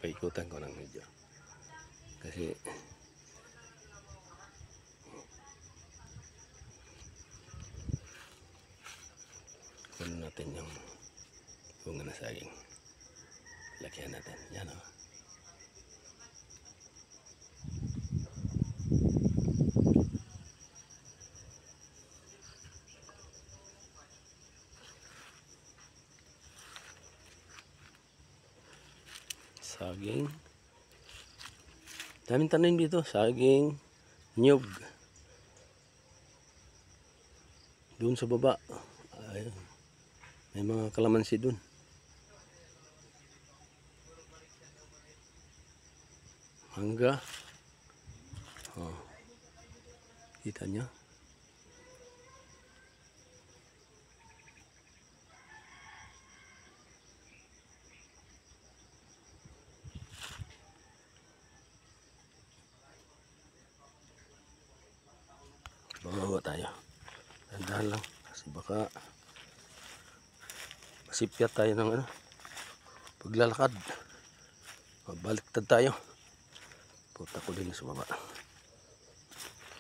paikutan ko ng medyo. Kasi kunin natin yung bunga na saging. Lakihan natin. Yan o. Saging. Daming tanim dito. Saging, nyug. Doon sa baba. Ayun. May mga kalamansi doon. Mangga. Oh. Kita nyo? Bawa tayo. Dandahan lang. Kasi baka masipyat tayo ng paglalakad. Mabaliktad tayo. Puta ko din sa baba.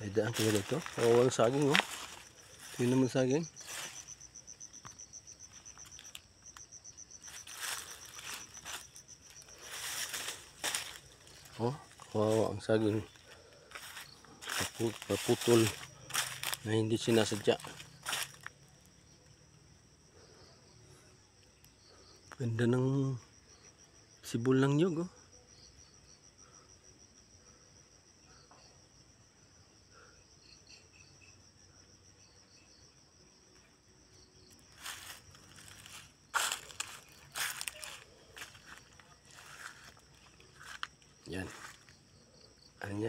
Ay daan tayo dito. Walang saging oh. Ito naman saging. Oh, kawawa ang saging. Paputol na hindi sinasadya. Ganda ng sibol ng nyug oh. Yan. Alam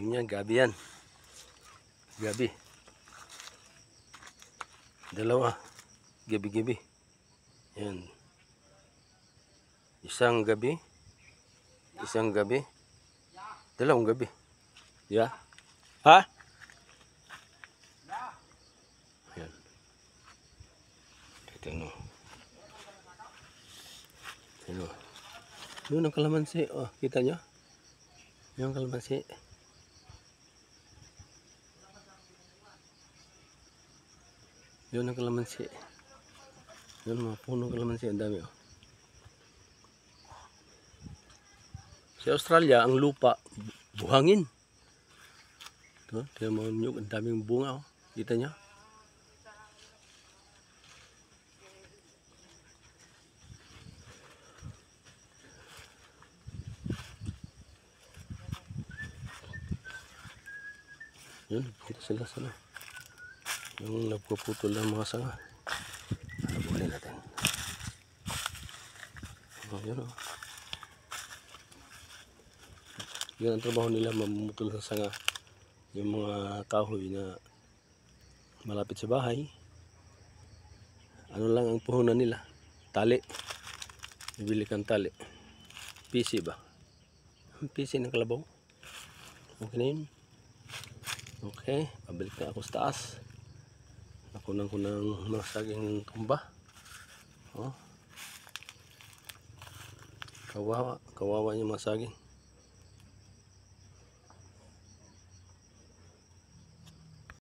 niya, gabi yan. Gabi. Dalawa. Gabi-gabi. Yan. Isang gabi. Dalawang gabi. Ya. Ha? Yan. Ito no. Ano? Doon ang kalamansi. Oh, kita nyo? Yung kalamansi. Yun ang kalamansi. Yun mga punong kalamansi. Ang dami oh. Sa Australia, ang lupa buhangin. Ito, tingnan mo nyug. Ang daming bunga oh. Kita nyo? Yun, kita sila sana. Yung nagpuputol ng mga sanga. Habulin natin. Oh, yun oh. Yun ang trabaho nila, mamutol ng sanga. Yung mga kahoy na malapit sa bahay. Ano lang ang puhunan nila? Tali. Bibili kang tali. PC ba? PC ng kalabaw. Okay na yun. Okay, pabalik na ako sa taas. Nakunan ko ng mga saging tumba. Oh. Kawawa yung mga saging.